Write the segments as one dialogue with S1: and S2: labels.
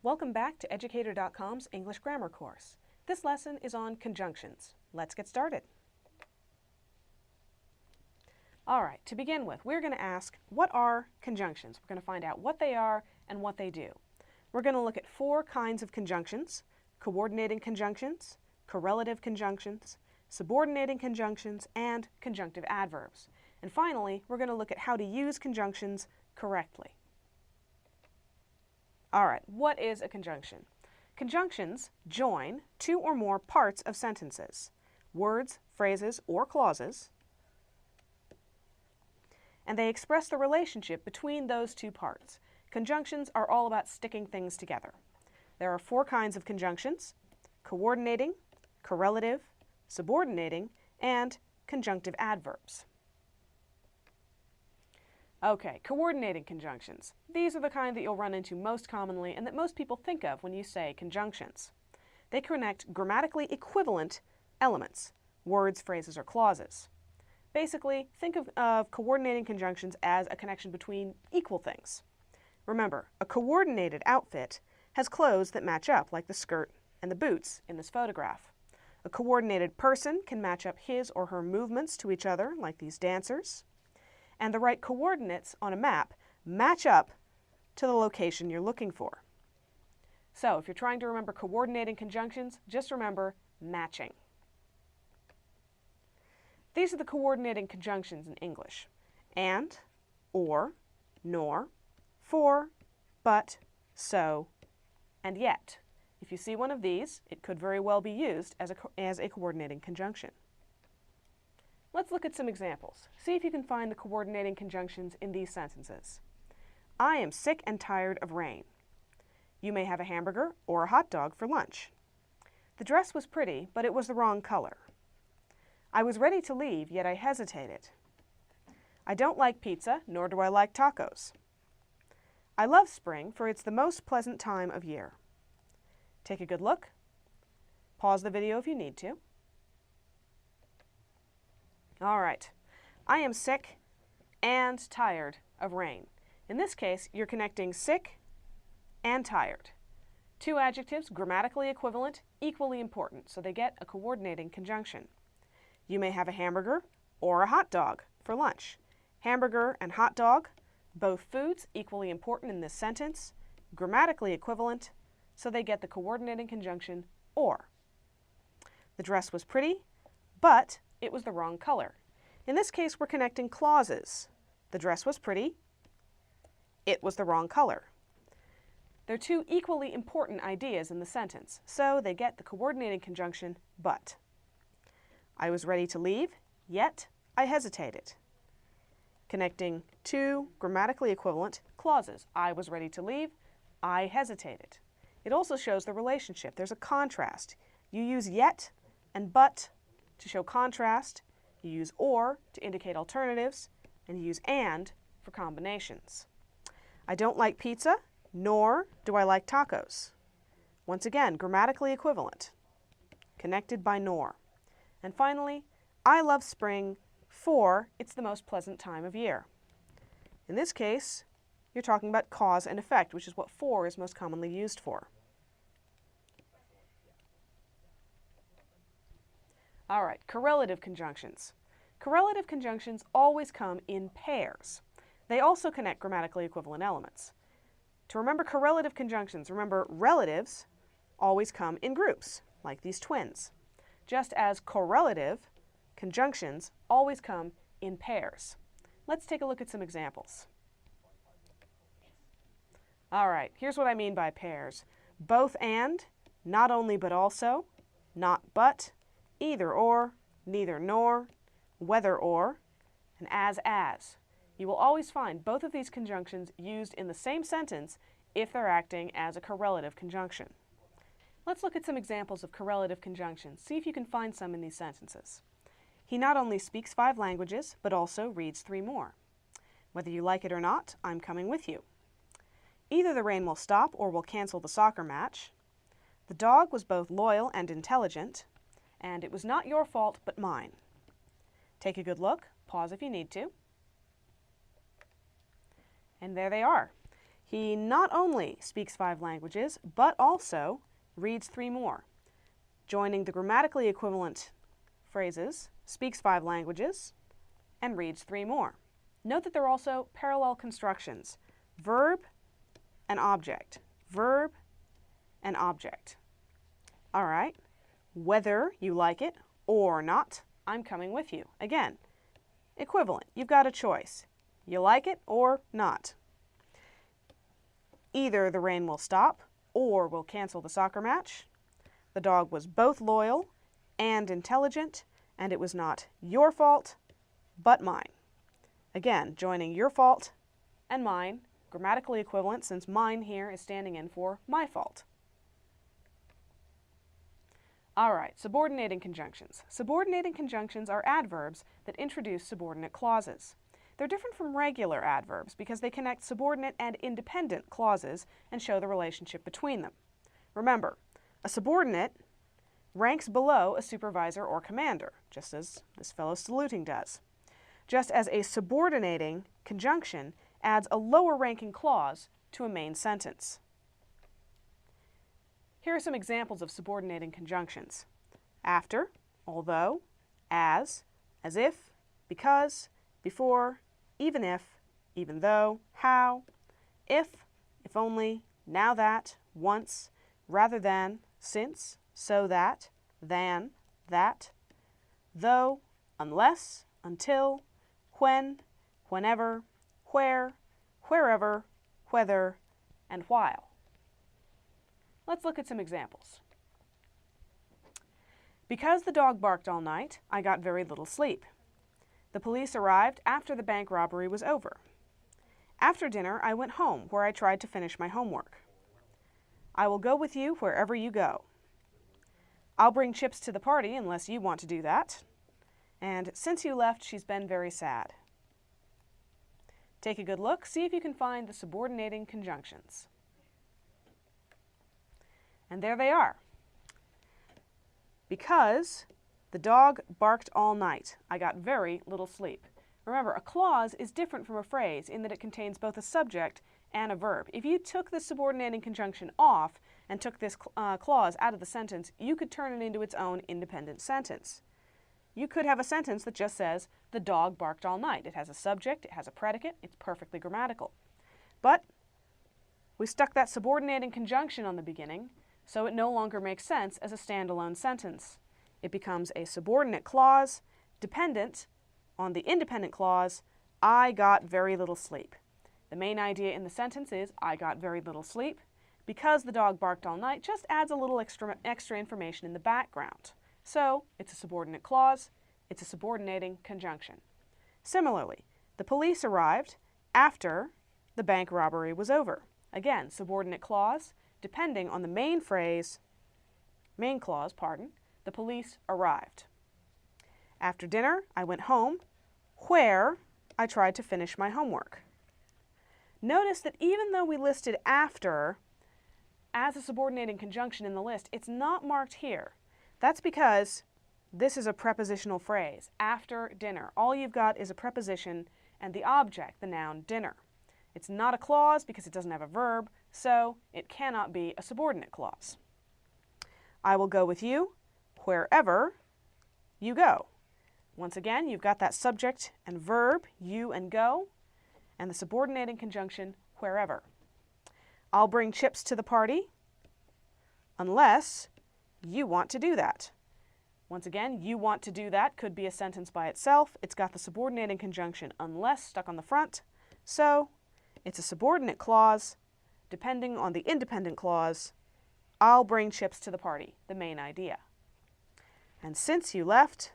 S1: Welcome back to Educator.com's English Grammar course. This lesson is on conjunctions. Let's get started. All right, to begin with, we're going to ask, what are conjunctions? We're going to find out what they are and what they do. We're going to look at four kinds of conjunctions: coordinating conjunctions, correlative conjunctions, subordinating conjunctions, and conjunctive adverbs. And finally, we're going to look at how to use conjunctions correctly. All right, what is a conjunction? Conjunctions join two or more parts of sentences, words, phrases, or clauses, and they express the relationship between those two parts. Conjunctions are all about sticking things together. There are four kinds of conjunctions: coordinating, correlative, subordinating, and conjunctive adverbs. Okay, coordinating conjunctions. These are the kind that you'll run into most commonly and that most people think of when you say conjunctions. They connect grammatically equivalent elements, words, phrases, or clauses. Basically, think of coordinating conjunctions as a connection between equal things. Remember, a coordinated outfit has clothes that match up, like the skirt and the boots in this photograph. A coordinated person can match up his or her movements to each other, like these dancers. And the right coordinates on a map match up to the location you're looking for. So, if you're trying to remember coordinating conjunctions, just remember matching. These are the coordinating conjunctions in English: and, or, nor, for, but, so, and yet. If you see one of these, it could very well be used as a coordinating conjunction. Let's look at some examples. See if you can find the coordinating conjunctions in these sentences. I am sick and tired of rain. You may have a hamburger or a hot dog for lunch. The dress was pretty, but it was the wrong color. I was ready to leave, yet I hesitated. I don't like pizza, nor do I like tacos. I love spring, for it's the most pleasant time of year. Take a good look. Pause the video if you need to. All right, I am sick and tired of rain. In this case, you're connecting sick and tired. Two adjectives, grammatically equivalent, equally important, so they get a coordinating conjunction. You may have a hamburger or a hot dog for lunch. Hamburger and hot dog, both foods, equally important in this sentence, grammatically equivalent, so they get the coordinating conjunction or. The dress was pretty, but it was the wrong color. In this case, we're connecting clauses. The dress was pretty. It was the wrong color. They're two equally important ideas in the sentence, so they get the coordinating conjunction but. I was ready to leave, yet I hesitated. Connecting two grammatically equivalent clauses. I was ready to leave, I hesitated. It also shows the relationship. There's a contrast. You use yet and but to show contrast, you use or to indicate alternatives, and you use and for combinations. I don't like pizza, nor do I like tacos. Once again, grammatically equivalent, connected by nor. And finally, I love spring, for it's the most pleasant time of year. In this case, you're talking about cause and effect, which is what for is most commonly used for. All right, correlative conjunctions. Correlative conjunctions always come in pairs. They also connect grammatically equivalent elements. To remember correlative conjunctions, remember relatives always come in groups, like these twins, just as correlative conjunctions always come in pairs. Let's take a look at some examples. All right, here's what I mean by pairs. Both and, not only but also, not but, either or, neither nor, whether or, and as. You will always find both of these conjunctions used in the same sentence if they're acting as a correlative conjunction. Let's look at some examples of correlative conjunctions. See if you can find some in these sentences. He not only speaks 5 languages, but also reads 3 more. Whether you like it or not, I'm coming with you. Either the rain will stop or we'll cancel the soccer match. The dog was both loyal and intelligent. And it was not your fault, but mine. Take a good look. Pause if you need to. And there they are. He not only speaks 5 languages, but also reads 3 more. Joining the grammatically equivalent phrases, speaks 5 languages, and reads 3 more. Note that there are also parallel constructions, verb and object, verb and object. All right, whether you like it or not, I'm coming with you. Again, equivalent, you've got a choice. You like it or not. Either the rain will stop or we'll cancel the soccer match. The dog was both loyal and intelligent, and it was not your fault, but mine. Again, joining your fault and mine, grammatically equivalent since mine here is standing in for my fault. All right, subordinating conjunctions. Subordinating conjunctions are adverbs that introduce subordinate clauses. They're different from regular adverbs because they connect subordinate and independent clauses and show the relationship between them. Remember, a subordinate ranks below a supervisor or commander, just as this fellow saluting does. Just as a subordinating conjunction adds a lower ranking clause to a main sentence. Here are some examples of subordinating conjunctions. After, although, as if, because, before, even if, even though, how, if only, now that, once, rather than, since, so that, than, that, though, unless, until, when, whenever, where, wherever, whether, and while. Let's look at some examples. Because the dog barked all night, I got very little sleep. The police arrived after the bank robbery was over. After dinner, I went home, where I tried to finish my homework. I will go with you wherever you go. I'll bring Chips to the party unless you want to do that. And since you left, she's been very sad. Take a good look, see if you can find the subordinating conjunctions. And there they are. Because the dog barked all night, I got very little sleep. Remember, a clause is different from a phrase in that it contains both a subject and a verb. If you took the subordinating conjunction off and took this clause out of the sentence, you could turn it into its own independent sentence. You could have a sentence that just says, the dog barked all night. It has a subject, it has a predicate, it's perfectly grammatical. But we stuck that subordinating conjunction on the beginning, so it no longer makes sense as a standalone sentence. It becomes a subordinate clause dependent on the independent clause, I got very little sleep. The main idea in the sentence is, I got very little sleep. Because the dog barked all night just adds a little extra information in the background. So, it's a subordinate clause, it's a subordinating conjunction. Similarly, the police arrived after the bank robbery was over. Again, subordinate clause, depending on the main clause, the police arrived. After dinner, I went home, where I tried to finish my homework. Notice that even though we listed after as a subordinating conjunction in the list, it's not marked here. That's because this is a prepositional phrase, after dinner. All you've got is a preposition and the object, the noun dinner. It's not a clause because it doesn't have a verb, so it cannot be a subordinate clause. I will go with you wherever you go. Once again, you've got that subject and verb, you and go, and the subordinating conjunction, wherever. I'll bring Chips to the party unless you want to do that. Once again, you want to do that could be a sentence by itself. It's got the subordinating conjunction unless stuck on the front, so it's a subordinate clause depending on the independent clause. I'll bring Chips to the party, the main idea. And since you left,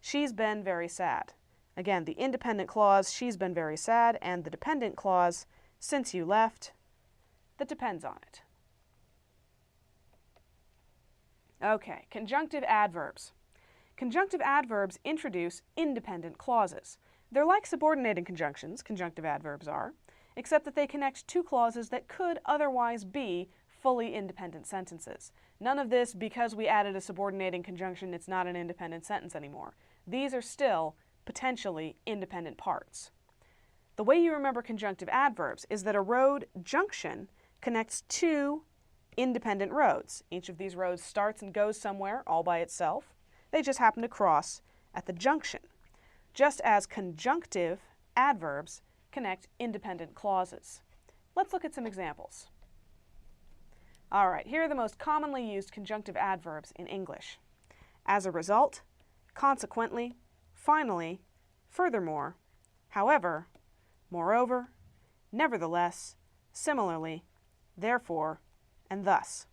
S1: she's been very sad. Again, the independent clause, she's been very sad, and the dependent clause, since you left, that depends on it. Okay, conjunctive adverbs. Conjunctive adverbs introduce independent clauses. They're like subordinating conjunctions, conjunctive adverbs are, except that they connect two clauses that could otherwise be fully independent sentences. None of this because we added a subordinating conjunction, it's not an independent sentence anymore. These are still potentially independent parts. The way you remember conjunctive adverbs is that a road junction connects two independent roads. Each of these roads starts and goes somewhere all by itself. They just happen to cross at the junction, just as conjunctive adverbs connect independent clauses. Let's look at some examples. All right, here are the most commonly used conjunctive adverbs in English. As a result, consequently, finally, furthermore, however, moreover, nevertheless, similarly, therefore, and thus.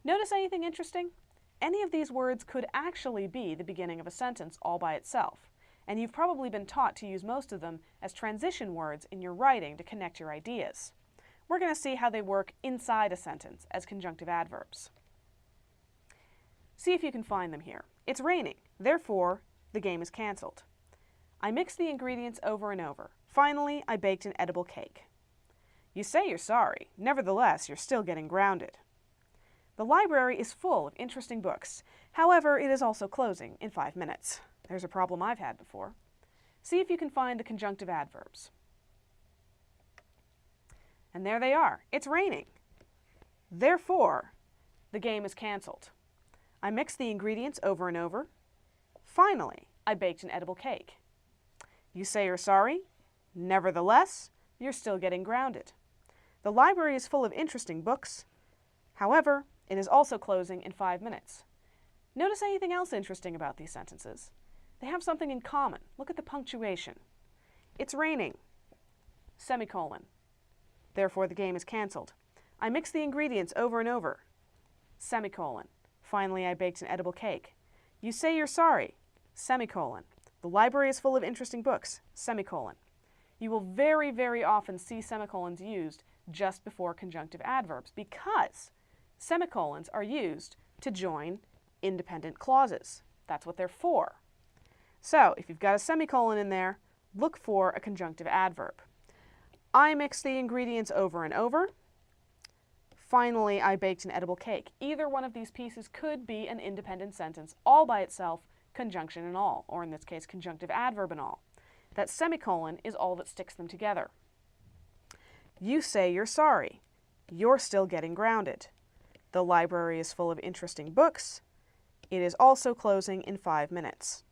S1: Notice anything interesting? Any of these words could actually be the beginning of a sentence all by itself, and you've probably been taught to use most of them as transition words in your writing to connect your ideas. We're going to see how they work inside a sentence as conjunctive adverbs. See if you can find them here. It's raining, therefore, the game is canceled. I mixed the ingredients over and over. Finally, I baked an edible cake. You say you're sorry, nevertheless, you're still getting grounded. The library is full of interesting books. However, it is also closing in 5 minutes. There's a problem I've had before. See if you can find the conjunctive adverbs. And there they are. It's raining. Therefore, the game is canceled. I mixed the ingredients over and over. Finally, I baked an edible cake. You say you're sorry. Nevertheless, you're still getting grounded. The library is full of interesting books. However, it is also closing in 5 minutes. Notice anything else interesting about these sentences? They have something in common. Look at the punctuation. It's raining, semicolon. Therefore, the game is canceled. I mixed the ingredients over and over, semicolon. Finally, I baked an edible cake. You say you're sorry, semicolon. The library is full of interesting books, semicolon. You will very, very often see semicolons used just before conjunctive adverbs because semicolons are used to join independent clauses. That's what they're for. So, if you've got a semicolon in there, look for a conjunctive adverb. I mixed the ingredients over and over. Finally, I baked an edible cake. Either one of these pieces could be an independent sentence all by itself, conjunction and all, or in this case, conjunctive adverb and all. That semicolon is all that sticks them together. You say you're sorry. You're still getting grounded. The library is full of interesting books. It is also closing in 5 minutes.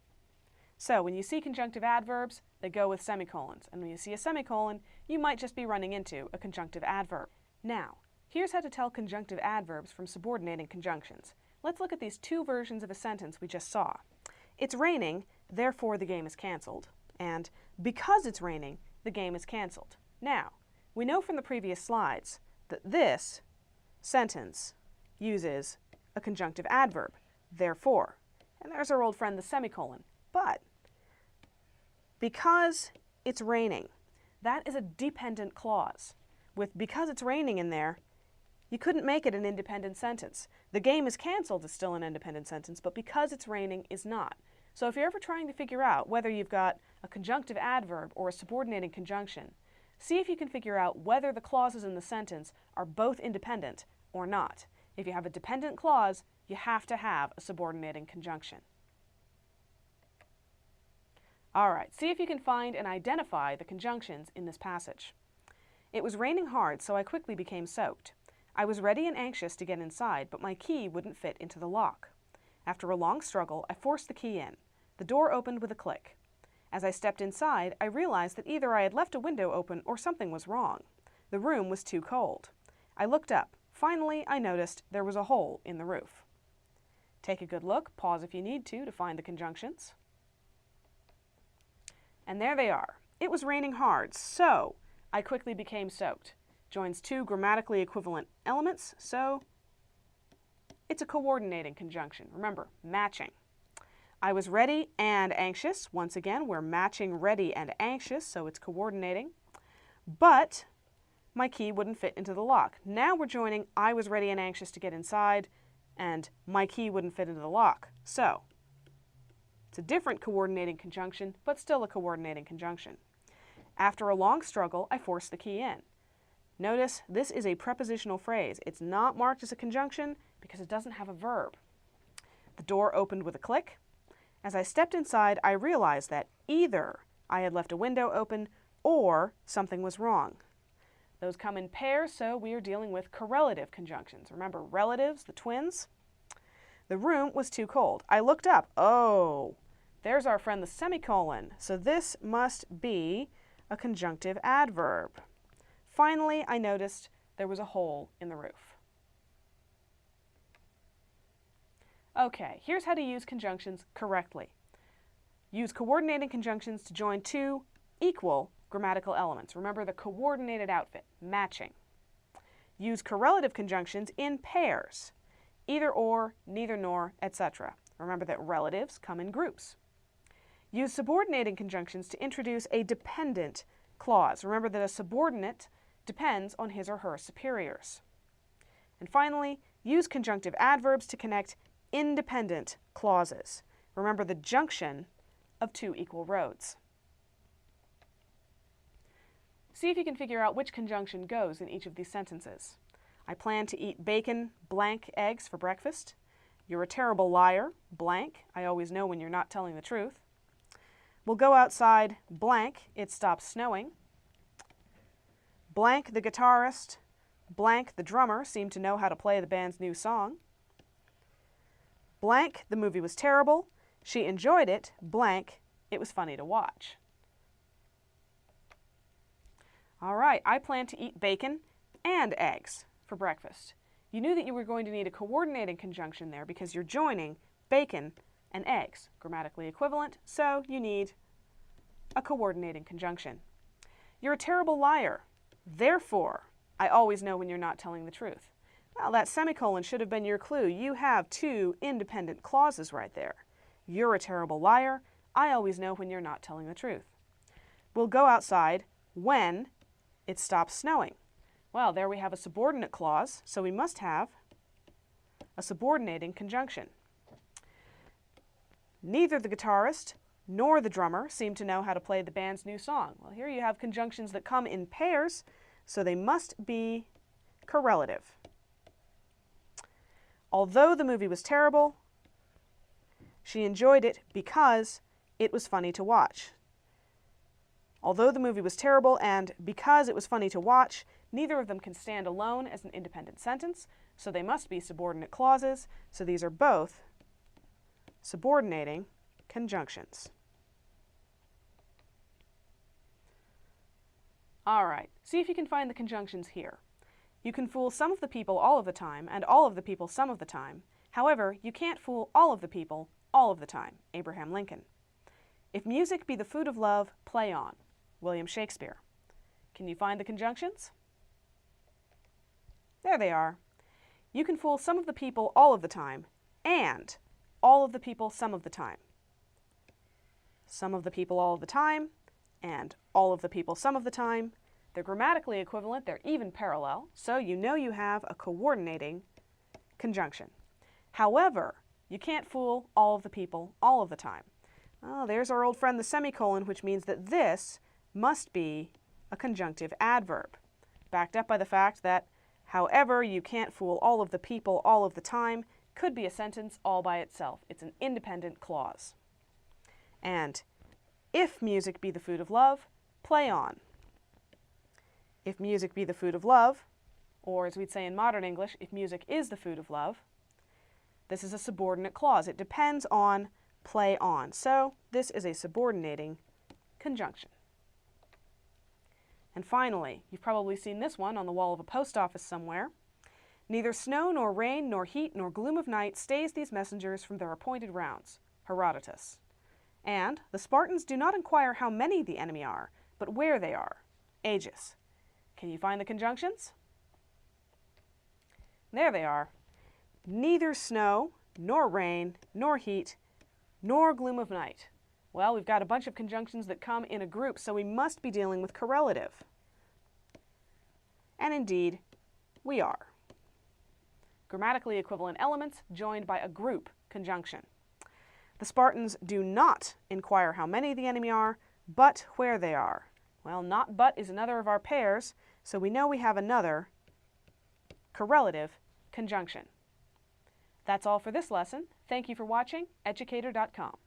S1: So when you see conjunctive adverbs, they go with semicolons. And when you see a semicolon, you might just be running into a conjunctive adverb. Now, here's how to tell conjunctive adverbs from subordinating conjunctions. Let's look at these two versions of a sentence we just saw. It's raining, therefore the game is canceled. And because it's raining, the game is canceled. Now, we know from the previous slides that this sentence uses a conjunctive adverb, therefore. And there's our old friend, the semicolon. But because it's raining, that is a dependent clause. With because it's raining in there, you couldn't make it an independent sentence. The game is canceled is still an independent sentence, but because it's raining is not. So if you're ever trying to figure out whether you've got a conjunctive adverb or a subordinating conjunction, see if you can figure out whether the clauses in the sentence are both independent or not. If you have a dependent clause, you have to have a subordinating conjunction. All right, see if you can find and identify the conjunctions in this passage. It was raining hard, so I quickly became soaked. I was ready and anxious to get inside, but my key wouldn't fit into the lock. After a long struggle, I forced the key in. The door opened with a click. As I stepped inside, I realized that either I had left a window open or something was wrong. The room was too cold. I looked up. Finally, I noticed there was a hole in the roof. Take a good look, pause if you need to find the conjunctions. And there they are. It was raining hard, so I quickly became soaked. Joins two grammatically equivalent elements, so it's a coordinating conjunction. Remember, matching. I was ready and anxious. Once again, we're matching ready and anxious, so it's coordinating. But my key wouldn't fit into the lock. Now we're joining I was ready and anxious to get inside, and my key wouldn't fit into the lock. So it's a different coordinating conjunction, but still a coordinating conjunction. After a long struggle, I forced the key in. Notice this is a prepositional phrase. It's not marked as a conjunction because it doesn't have a verb. The door opened with a click. As I stepped inside, I realized that either I had left a window open or something was wrong. Those come in pairs, so we are dealing with correlative conjunctions. Remember, relatives, the twins? The room was too cold. I looked up. Oh, there's our friend the semicolon. So this must be a conjunctive adverb. Finally, I noticed there was a hole in the roof. Okay, here's how to use conjunctions correctly. Use coordinating conjunctions to join two equal grammatical elements. Remember the coordinated outfit, matching. Use correlative conjunctions in pairs, either or, neither nor, etc. Remember that relatives come in groups. Use subordinating conjunctions to introduce a dependent clause. Remember that a subordinate depends on his or her superiors. And finally, use conjunctive adverbs to connect independent clauses. Remember the junction of two equal roads. See if you can figure out which conjunction goes in each of these sentences. I plan to eat bacon, blank, eggs for breakfast. You're a terrible liar, blank. I always know when you're not telling the truth. We'll go outside, blank, it stops snowing. Blank, the guitarist, blank, the drummer seemed to know how to play the band's new song. Blank, the movie was terrible. She enjoyed it, blank, it was funny to watch. All right, I plan to eat bacon and eggs for breakfast. You knew that you were going to need a coordinating conjunction there because you're joining bacon and eggs, grammatically equivalent, so you need a coordinating conjunction. You're a terrible liar. Therefore, I always know when you're not telling the truth. Well, that semicolon should have been your clue. You have two independent clauses right there. You're a terrible liar. I always know when you're not telling the truth. We'll go outside when it stops snowing. Well, there we have a subordinate clause, so we must have a subordinating conjunction. Neither the guitarist nor the drummer seem to know how to play the band's new song. Well, here you have conjunctions that come in pairs, so they must be correlative. Although the movie was terrible, she enjoyed it because it was funny to watch. Although the movie was terrible and because it was funny to watch, neither of them can stand alone as an independent sentence, so they must be subordinate clauses, so these are both subordinating conjunctions. All right, see if you can find the conjunctions here. You can fool some of the people all of the time and all of the people some of the time. However, you can't fool all of the people all of the time. Abraham Lincoln. If music be the food of love, play on. William Shakespeare. Can you find the conjunctions? There they are. You can fool some of the people all of the time and all of the people some of the time. Some of the people all of the time and all of the people some of the time. They're grammatically equivalent, they're even parallel, so you know you have a coordinating conjunction. However, you can't fool all of the people all of the time. Oh, there's our old friend the semicolon, which means that this must be a conjunctive adverb, backed up by the fact that however you can't fool all of the people all of the time could be a sentence all by itself. It's an independent clause. And if music be the food of love, play on. If music be the food of love, or as we'd say in modern English, if music is the food of love, this is a subordinate clause. It depends on play on. So this is a subordinating conjunction. And finally, you've probably seen this one on the wall of a post office somewhere. Neither snow nor rain nor heat nor gloom of night stays these messengers from their appointed rounds. Herodotus. And the Spartans do not inquire how many the enemy are, but where they are. Aegis. Can you find the conjunctions? There they are. Neither snow, nor rain, nor heat, nor gloom of night. Well, we've got a bunch of conjunctions that come in a group, so we must be dealing with correlative. And indeed, we are. Grammatically equivalent elements joined by a group conjunction. The Spartans do not inquire how many the enemy are, but where they are. Well, not but is another of our pairs, so we know we have another correlative conjunction. That's all for this lesson. Thank you for watching Educator.com.